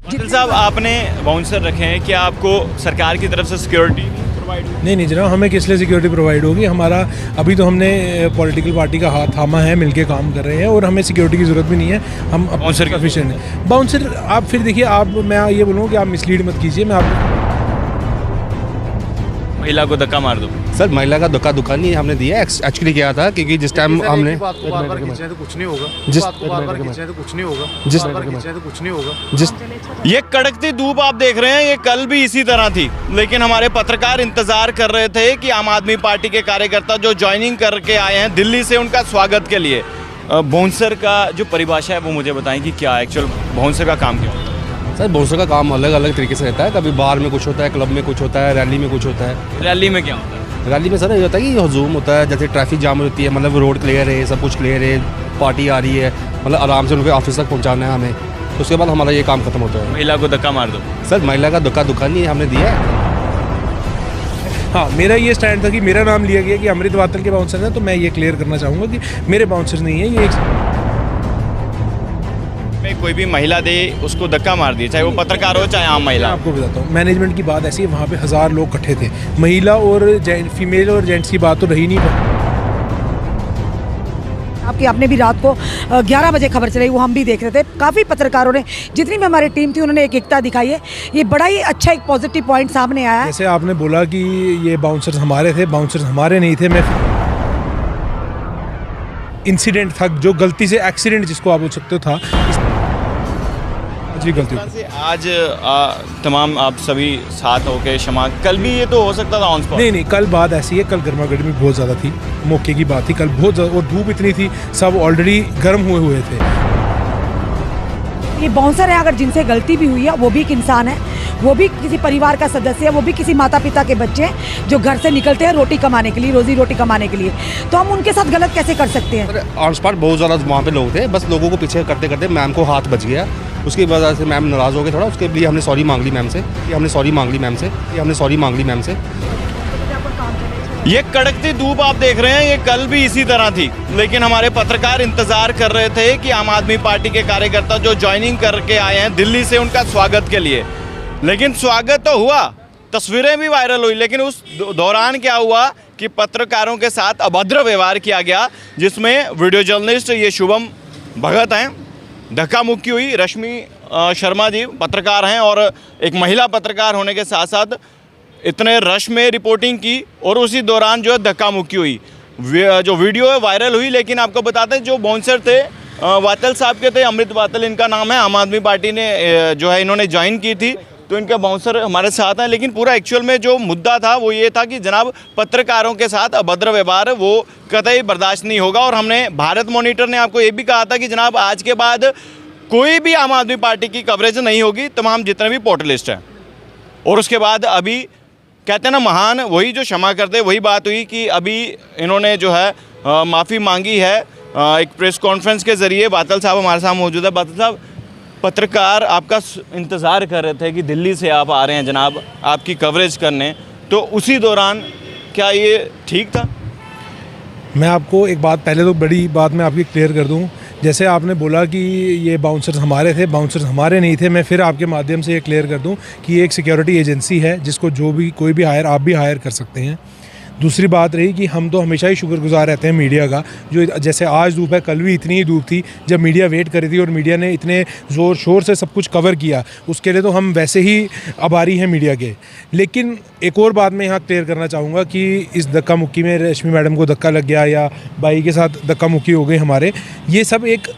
वातिल साहब, आपने बाउंसर रखे हैं, क्या आपको सरकार की तरफ से सिक्योरिटी प्रोवाइड? नहीं जनाब, हमें किस लिए सिक्योरिटी प्रोवाइड होगी? हमारा अभी तो हमने पॉलिटिकल पार्टी का हाथ थामा है, मिलके काम कर रहे हैं और हमें सिक्योरिटी की ज़रूरत भी नहीं है। हम बाउंसर सफिशिएंट है। बाउंसर आप फिर देखिए, आप मैं ये बोलूँ कि आप मिसलीड मत कीजिए। मैं आप महिला को धक्का मार दो। सर, महिला का धक्का नहीं हमने दिया, एक्चुअली किया था क्योंकि जिस टाइम हमने बार-बार खींचे तो कुछ नहीं होगा। जिस बार-बार खींचे तो कुछ नहीं होगा। जिस बार-बार खींचे तो कुछ नहीं होगा। जिस ये कड़कती धूप आप देख रहे हैं, ये कल भी इसी तरह थी, लेकिन हमारे पत्रकार इंतजार कर रहे थे कि आम आदमी पार्टी के कार्यकर्ता जो ज्वाइनिंग करके आए हैं दिल्ली से, उनका स्वागत के लिए। बाउंसर का जो परिभाषा है वो मुझे बताएं कि क्या एक्चुअल बाउंसर का काम क्या है? सर, बाउंसर का काम अलग अलग तरीके से रहता है। कभी बार में कुछ होता है, क्लब में कुछ होता है, रैली में कुछ होता है। रैली में क्या होता है? रैली में सर ये होता है कि हजूम होता है, जैसे ट्रैफिक जाम होती है, मतलब रोड क्लियर है, सब कुछ क्लियर है, पार्टी आ रही है, मतलब आराम से उनके ऑफिस तक पहुंचाना है हमें। उसके बाद हमारा ये काम खत्म होता है। महिला को धक्का मार दो। सर, महिला का धक्का नहीं हमने दिया है। हाँ, मेरा ये स्टैंड था कि मेरा नाम लिया गया कि अमृत वातल के बाउंसर हैं, तो मैं ये क्लियर करना चाहूँगा कि मेरे बाउंसर नहीं है। ये एक कोई भी महिला दे उसको धक्का मार दिए, चाहे वो पत्रकार हो चाहे आम महिला। आपको बताता हूँ, मैनेजमेंट की बात ऐसी है, वहाँ पे 1000 लोग इकट्ठे थे। महिला और फीमेल और जेंट्स की बात तो रही नहीं। आपने भी रात को 11 बजे खबर चलाई, वो हम भी देख रहे थे। काफ़ी पत्रकारों ने, जितनी भी हमारी टीम थी, उन्होंने एक एकता दिखाई है। ये बड़ा ही अच्छा एक पॉजिटिव पॉइंट सामने आया है। जैसे आपने बोला कि ये बाउंसर्स हमारे थे, बाउंसर्स हमारे नहीं थे। मैं इंसिडेंट था, जो गलती से एक्सीडेंट जिसको आप बोल सकते हो था, जी गलती से आज तमाम आप सभी साथ होके क्षमा, कल भी ये तो हो सकता था ऑन स्पॉट। नहीं, कल बात ऐसी है, कल गर्मा गर्मी बहुत ज़्यादा थी, मौके की बात थी। कल बहुत ज़्यादा और धूप इतनी थी, सब ऑलरेडी गर्म हुए थे। ये बाउंसर है, अगर जिनसे गलती भी हुई है, वो भी एक इंसान है, वो भी किसी परिवार का सदस्य है, वो भी किसी माता पिता के बच्चे हैं जो घर से निकलते हैं रोटी कमाने के लिए, रोजी रोटी कमाने के लिए। तो हम उनके साथ गलत कैसे कर सकते हैं? ऑन स्पॉट बहुत ज़्यादा वहाँ पे लोग थे, बस लोगों को पीछे करते करते मैम को हाथ बच गया। उसकी वजह से मैम नाराज़ हो गए थोड़ा, उसके लिए हमने सॉरी मांग ली मैम से। ये कड़कती धूप आप देख रहे हैं, ये कल भी इसी तरह थी, लेकिन हमारे पत्रकार इंतजार कर रहे थे कि आम आदमी पार्टी के कार्यकर्ता जो ज्वाइनिंग करके आए हैं दिल्ली से, उनका स्वागत के लिए। लेकिन स्वागत तो हुआ, तस्वीरें भी वायरल हुई, लेकिन उस दौरान क्या हुआ कि पत्रकारों के साथ अभद्र व्यवहार किया गया, जिसमें वीडियो जर्नलिस्ट ये शुभम भगत हैं, धक्का मुक्की हुई। रश्मि शर्मा जी पत्रकार हैं और एक महिला पत्रकार होने के साथ साथ इतने रश में रिपोर्टिंग की और उसी दौरान जो है धक्का मुक्की हुई। जो वीडियो है वायरल हुई, लेकिन आपको बताते हैं जो बाउंसर थे वातल साहब के थे, अमृत वातल इनका नाम है। आम आदमी पार्टी ने जो है इन्होंने ज्वाइन की थी, तो इनका बाउंसर हमारे साथ हैं। लेकिन पूरा एक्चुअल में जो मुद्दा था वो ये था कि जनाब पत्रकारों के साथ अभद्र व्यवहार वो कतई बर्दाश्त नहीं होगा। और हमने भारत मॉनिटर ने आपको ये भी कहा था कि जनाब आज के बाद कोई भी आम आदमी पार्टी की कवरेज नहीं होगी, तमाम जितने भी पोर्टलिस्ट हैं। और उसके बाद अभी कहते हैं ना, महान वही जो क्षमा करते, वही बात हुई कि अभी इन्होंने जो है माफ़ी मांगी है एक प्रेस कॉन्फ्रेंस के ज़रिए। वातल साहब हमारे साथ मौजूद है। वातल साहब, पत्रकार आपका इंतज़ार कर रहे थे कि दिल्ली से आप आ रहे हैं जनाब आपकी कवरेज करने, तो उसी दौरान क्या ये ठीक था? मैं आपको एक बात, पहले तो बड़ी बात मैं आपकी क्लियर कर दूं। जैसे आपने बोला कि ये बाउंसर्स हमारे थे, बाउंसर्स हमारे नहीं थे। मैं फिर आपके माध्यम से ये क्लियर कर दूं कि ये एक सिक्योरिटी एजेंसी है, जिसको जो भी कोई भी हायर, आप भी हायर कर सकते हैं। दूसरी बात रही कि हम तो हमेशा ही शुक्रगुजार रहते हैं मीडिया का, जो जैसे आज धूप है, कल भी इतनी ही धूप थी जब मीडिया वेट करी थी और मीडिया ने इतने ज़ोर शोर से सब कुछ कवर किया, उसके लिए तो हम वैसे ही आभारी हैं मीडिया के। लेकिन एक और बात मैं यहाँ क्लियर करना चाहूँगा कि इस धक्का मुक्की में रश्मि मैडम को धक्का लग गया या भाई के साथ धक्का मुक्की हो गई हमारे, ये सब एक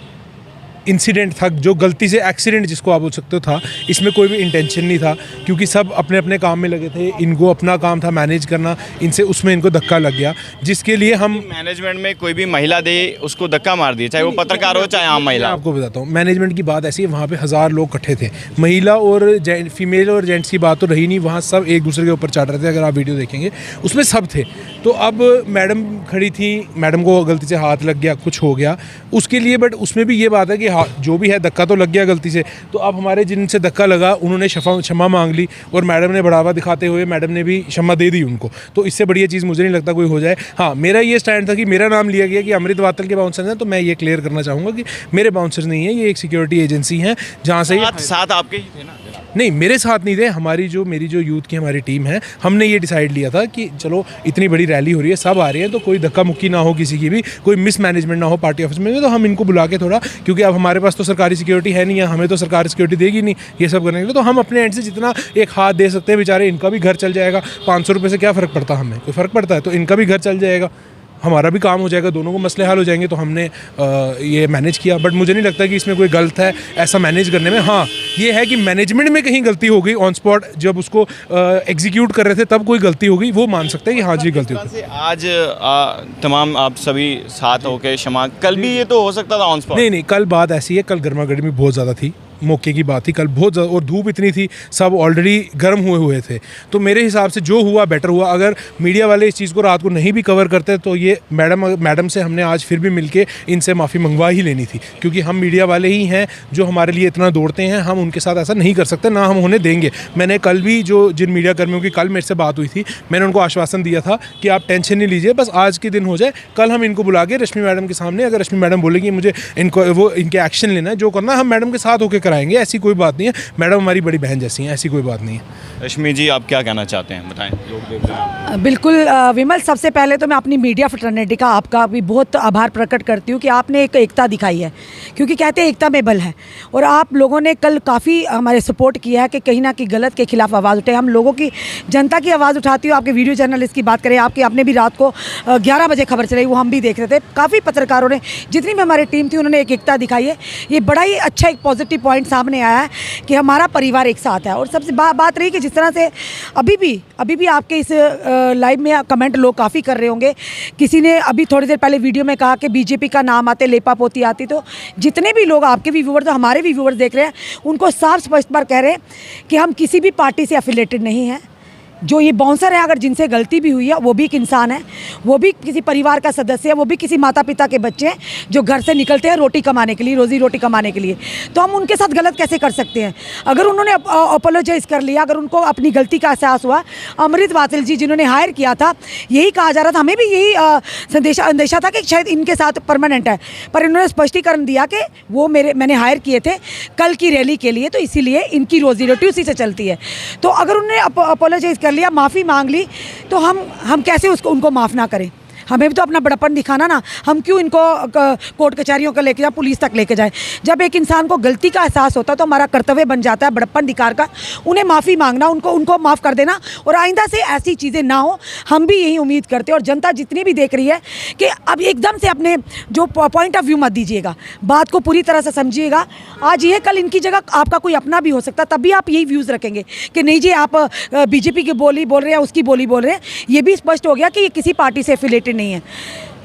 इंसिडेंट था, जो गलती से एक्सीडेंट जिसको आप बोल सकते हो था। इसमें कोई भी इंटेंशन नहीं था, क्योंकि सब अपने अपने काम में लगे थे। इनको अपना काम था मैनेज करना, इनसे उसमें इनको धक्का लग गया, जिसके लिए हम मैनेजमेंट में कोई भी महिला दे उसको धक्का मार दिए, चाहे वो पत्रकार हो चाहे आम महिला। आपको बताता हूँ, मैनेजमेंट की बात ऐसी है, वहाँ पे 1000 लोग इकट्ठे थे। महिला और फीमेल और जेंट्स की बात तो रही नहीं, वहाँ सब एक दूसरे के ऊपर चढ़ रहे थे। अगर आप वीडियो देखेंगे उसमें सब थे। तो अब मैडम खड़ी थी, मैडम को गलती से हाथ लग गया, कुछ हो गया उसके लिए, बट उसमें भी ये बात है कि जो भी है धक्का तो लग गया गलती से। तो अब हमारे जिनसे धक्का लगा उन्होंने क्षमा मांग ली और मैडम ने बढ़ावा दिखाते हुए मैडम ने भी क्षमा दे दी उनको। तो इससे बढ़िया चीज़ मुझे नहीं लगता कोई हो जाए। हाँ, मेरा ये स्टैंड था कि मेरा नाम लिया गया कि अमृत वातल के बाउंसर हैं, तो मैं ये क्लियर करना चाहूँगा कि मेरे बाउंसर नहीं है, ये एक सिक्योरिटी एजेंसी है जहाँ से साथ आपके ही थे ना। नहीं, मेरे साथ नहीं थे। मेरी जो यूथ की हमारी टीम है, हमने ये डिसाइड लिया था कि चलो इतनी बड़ी रैली हो रही है, सब आ रहे हैं, तो कोई धक्का मुक्की ना हो, किसी की भी कोई मिसमैनेजमेंट ना हो पार्टी ऑफिस में, तो हम इनको बुला के थोड़ा, क्योंकि अब हमारे पास तो सरकारी सिक्योरिटी है नहीं है, हमें तो सरकार सिक्योरिटी देगी नहीं ये सब करने के लिए, तो हम अपने एंड से जितना एक हाथ दे सकते हैं, बेचारे इनका भी घर चल जाएगा। 500 रुपये से क्या फ़र्क पड़ता है, हमें कोई फ़र्क पड़ता है? तो इनका भी घर चल जाएगा, हमारा भी काम हो जाएगा, दोनों को मसले हल हो जाएंगे। तो हमने ये मैनेज किया, बट मुझे नहीं लगता कि इसमें कोई गलत है ऐसा मैनेज करने में। हाँ, ये है कि मैनेजमेंट में कहीं गलती हो गई, ऑन स्पॉट जब उसको एग्जीक्यूट कर रहे थे तब कोई गलती हो गई, वो मान सकते हैं कि हाँ जी गलती हो गई। आज तमाम आप सभी साथ होके क्षमा, कल भी ये तो हो सकता था ऑन स्पॉट। नहीं, कल बात ऐसी है, कल गर्मा गर्मी बहुत ज़्यादा थी, मौके की बात थी, कल बहुत ज़्यादा, और धूप इतनी थी, सब ऑलरेडी गर्म हुए थे। तो मेरे हिसाब से जो हुआ बेटर हुआ। अगर मीडिया वाले इस चीज़ को रात को नहीं भी कवर करते तो ये मैडम से हमने आज फिर भी मिलके इनसे माफ़ी मंगवा ही लेनी थी, क्योंकि हम मीडिया वाले ही हैं जो हमारे लिए इतना दौड़ते हैं, हम उनके साथ ऐसा नहीं कर सकते, ना हम उन्हें देंगे। मैंने कल भी जिन मीडिया कर्मियों की कल मेरे से बात हुई थी, मैंने उनको आश्वासन दिया था कि आप टेंशन नहीं लीजिए, बस आज के दिन हो जाए। कल हम इनको बुला के रश्मि मैडम के सामने, अगर रश्मि मैडम बोलेगी मुझे इनके एक्शन लेना है, जो करना है हम मैडम के साथ होकर कराएंगे, ऐसी कोई बात नहीं है। मैडम हमारी बड़ी बहन जैसी हैं, ऐसी कोई बात नहीं है। रश्मि जी, आप क्या कहना चाहते हैं, बताएं, लोग देख रहे हैं। बिल्कुल विमल, सबसे पहले तो मैं अपनी मीडिया फ्रेटर्निटी का आपका भी बहुत आभार प्रकट करती हूँ कि आपने एक एकता दिखाई है, क्योंकि कहते हैं एकता में बल है, और आप लोगों ने कल काफ़ी हमारे सपोर्ट किया है कि कहीं ना कहीं गलत के खिलाफ आवाज़ उठे। हम लोगों की, जनता की आवाज़ उठाती हूँ। आपके वीडियो जर्नलिस्ट की बात करें, आपने भी रात को 11 बजे खबर चलाई, वो हम भी देख रहे थे। काफ़ी पत्रकारों ने, जितनी भी हमारी टीम थी, उन्होंने एक एकता दिखाई है। ये बड़ा ही अच्छा एक पॉजिटिव पॉइंट सामने आया है कि हमारा परिवार एक साथ है। और सबसे बात रही कि जिस तरह से अभी भी आपके इस लाइव में कमेंट लोग काफ़ी कर रहे होंगे। किसी ने अभी थोड़ी देर पहले वीडियो में कहा कि बीजेपी का नाम आते लेपा पोती आती, तो जितने भी लोग आपके भी व्यूवर्स, हमारे भी व्यूवर्स देख रहे हैं, उनको साफ स्पष्ट बार कह रहे हैं कि हम किसी भी पार्टी से एफिलेटेड नहीं हैं। जो ये बाउंसर है, अगर जिनसे गलती भी हुई है, वो भी एक इंसान है, वो भी किसी परिवार का सदस्य है, वो भी किसी माता पिता के बच्चे हैं जो घर से निकलते हैं रोटी कमाने के लिए, रोजी रोटी कमाने के लिए। तो हम उनके साथ गलत कैसे कर सकते हैं? अगर उन्होंने अपोलोजाइज़ कर लिया, अगर उनको अपनी गलती का एहसास हुआ, अमृत वातिल जी जिन्होंने हायर किया था, यही कहा जा रहा था, हमें भी यही अंदेशा था कि शायद इनके साथ परमानेंट है, पर इन्होंने स्पष्टीकरण दिया कि वो मैंने हायर किए थे कल की रैली के लिए, तो इसीलिए इनकी रोजी रोटी उसी से चलती है। तो अगर उन्होंने अपोलोजाइज़ कर लिया, माफ़ी मांग ली, तो हम कैसे उनको माफ़ ना करें? हमें भी तो अपना बड़प्पन दिखाना ना। हम क्यों इनको कोर्ट कचहरियों को लेके जाए, पुलिस तक लेके जाए? जब एक इंसान को गलती का एहसास होता है तो हमारा कर्तव्य बन जाता है बड़प्पन दिखार का, उन्हें माफ़ी मांगना, उनको माफ़ कर देना, और आइंदा से ऐसी चीज़ें ना हो। हम भी यही उम्मीद करते हैं, और जनता जितनी भी देख रही है कि अब एकदम से अपने जो पॉइंट ऑफ व्यू मत दीजिएगा, बात को पूरी तरह से समझिएगा। आज ये, कल इनकी जगह आपका कोई अपना भी हो सकता है, तब भी आप यही व्यूज़ रखेंगे कि नहीं जी आप बीजेपी की बोली बोल रहे हैं, उसकी बोली बोल रहे हैं। ये भी स्पष्ट हो गया कि ये किसी पार्टी से एफिलेटेड नहीं है,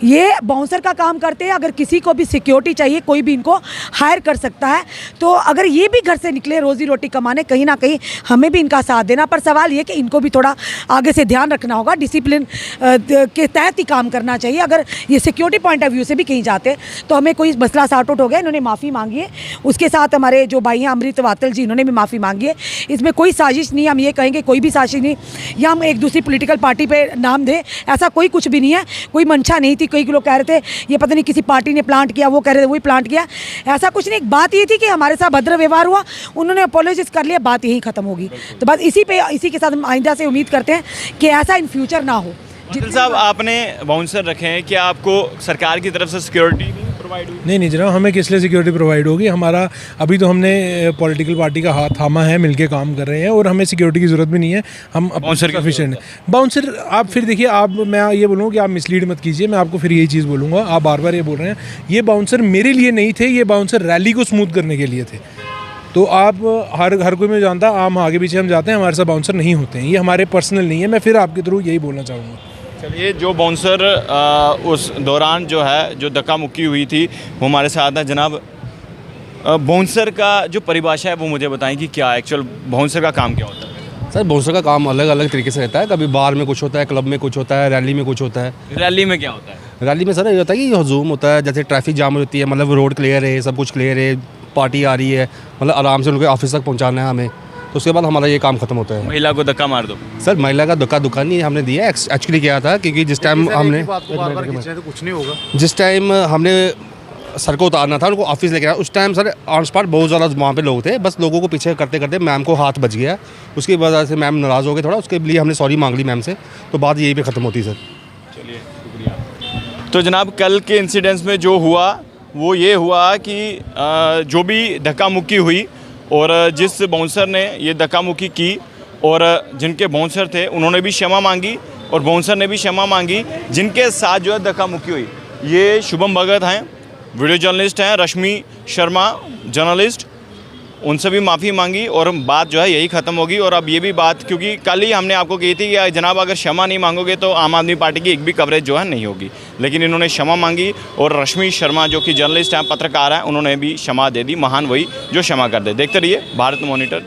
ये बाउंसर का काम करते हैं। अगर किसी को भी सिक्योरिटी चाहिए, कोई भी इनको हायर कर सकता है। तो अगर ये भी घर से निकले रोजी रोटी कमाने, कहीं ना कहीं हमें भी इनका साथ देना। पर सवाल ये कि इनको भी थोड़ा आगे से ध्यान रखना होगा, डिसिप्लिन के तहत ही काम करना चाहिए। अगर ये सिक्योरिटी पॉइंट ऑफ व्यू से भी कहीं जाते तो हमें कोई मसला सॉर्ट आउट हो गया। इन्होंने माफ़ी मांगी है, उसके साथ हमारे जो भाई हैं अमृत वातिल जी, इन्होंने भी माफ़ी मांगी है। इसमें कोई साजिश नहीं, हम ये कहेंगे कोई भी साजिश नहीं, या हम एक दूसरी पॉलिटिकल पार्टी पर नाम दें, ऐसा कोई कुछ भी नहीं है। कोई मंशा नहीं थी। कई लोग कह रहे थे ये पता नहीं किसी पार्टी ने प्लांट किया, वो कह रहे थे वही प्लांट किया, ऐसा कुछ नहीं। एक बात ये थी कि हमारे साथ भद्र व्यवहार हुआ, उन्होंने अपोलोजाइज कर लिया, बात यही खत्म होगी। तो बस इसी के साथ हम आइंदा से उम्मीद करते हैं कि ऐसा इन फ्यूचर ना हो। वातिल साहब, आपने बाउंसर रखे हैं, क्या आपको सरकार की तरफ से सिक्योरिटी प्रोवाइड हुई? नहीं जनाब, हमें किस लिए सिक्योरिटी प्रोवाइड होगी? हमारा अभी तो हमने पॉलिटिकल पार्टी का हाथ थामा है, मिलके काम कर रहे हैं, और हमें सिक्योरिटी की ज़रूरत भी नहीं है। हम बाउंसर सफिशिएंट है। बाउंसर आप फिर देखिए, मैं ये बोलूँगा कि आप मिसलीड मत कीजिए। मैं आपको फिर यही चीज़ बोलूँगा, आप बार बार ये बोल रहे हैं, ये बाउंसर मेरे लिए नहीं थे, ये बाउंसर रैली को स्मूथ करने के लिए थे। तो आप हर कोई में जानता है, आम आगे पीछे हम जाते हैं, हमारे साथ बाउंसर नहीं होते हैं, ये हमारे पर्सनल नहीं है। मैं फिर आपके थ्रू यही बोलना चाहूँगा। चलिए, जो बाउंसर उस दौरान जो है, जो धक्का मुक्की हुई थी, वो हमारे साथ है। जनाब, बाउंसर का जो परिभाषा है वो मुझे बताएं कि क्या एक्चुअल बाउंसर का काम क्या होता है? सर, बाउंसर का काम अलग अलग तरीके से रहता है। कभी बार में कुछ होता है, क्लब में कुछ होता है, रैली में कुछ होता है। रैली में क्या होता है? रैली में सर ये होता है कि हजूम होता है, जैसे ट्रैफिक जाम होती है, मतलब रोड क्लियर है, सब कुछ क्लियर है, पार्टी आ रही है, मतलब आराम से उनके ऑफिस तक पहुँचाना है हमें, तो उसके बाद हमारा ये काम खत्म होता है। महिला को धक्का मार दो? सर, महिला का धक्का नहीं हमने दिया, एक्चुअली किया था, क्योंकि जिस टाइम हमने बात को बार-बार खींचने तो कुछ नहीं होगा। जिस टाइम हमने सर को उतारना था, उनको ऑफिस लेके आना। उस टाइम सर ऑन स्पॉट बहुत ज़्यादा वहाँ पे लोग थे, बस लोगों को पीछे करते करते मैम को हाथ बच गया। उसकी वजह से मैम नाराज़ हो गए थोड़ा, उसके लिए हमने सॉरी मांग ली मैम से, तो बात यहीं पे ख़त्म होती सर। चलिए शुक्रिया। तो जनाब कल के इंसिडेंट्स में जो हुआ वो ये हुआ कि जो भी धक्का मुक्की हुई और जिस बाउंसर ने ये धक्का मुक्की की और जिनके बाउंसर थे उन्होंने भी क्षमा मांगी और बाउंसर ने भी क्षमा मांगी। जिनके साथ जो है धक्का मुक्की हुई ये शुभम भगत हैं, वीडियो जर्नलिस्ट हैं, रश्मि शर्मा जर्नलिस्ट, उनसे भी माफ़ी मांगी और बात जो है यही ख़त्म होगी। और अब ये भी बात, क्योंकि कल ही हमने आपको कही थी कि जनाब अगर क्षमा नहीं मांगोगे तो आम आदमी पार्टी की एक भी कवरेज जो है नहीं होगी, लेकिन इन्होंने क्षमा मांगी और रश्मि शर्मा जो कि जर्नलिस्ट हैं, पत्रकार हैं, उन्होंने भी क्षमा दे दी। महान वही जो क्षमा कर दे। देखते रहिए भारत मॉनिटर।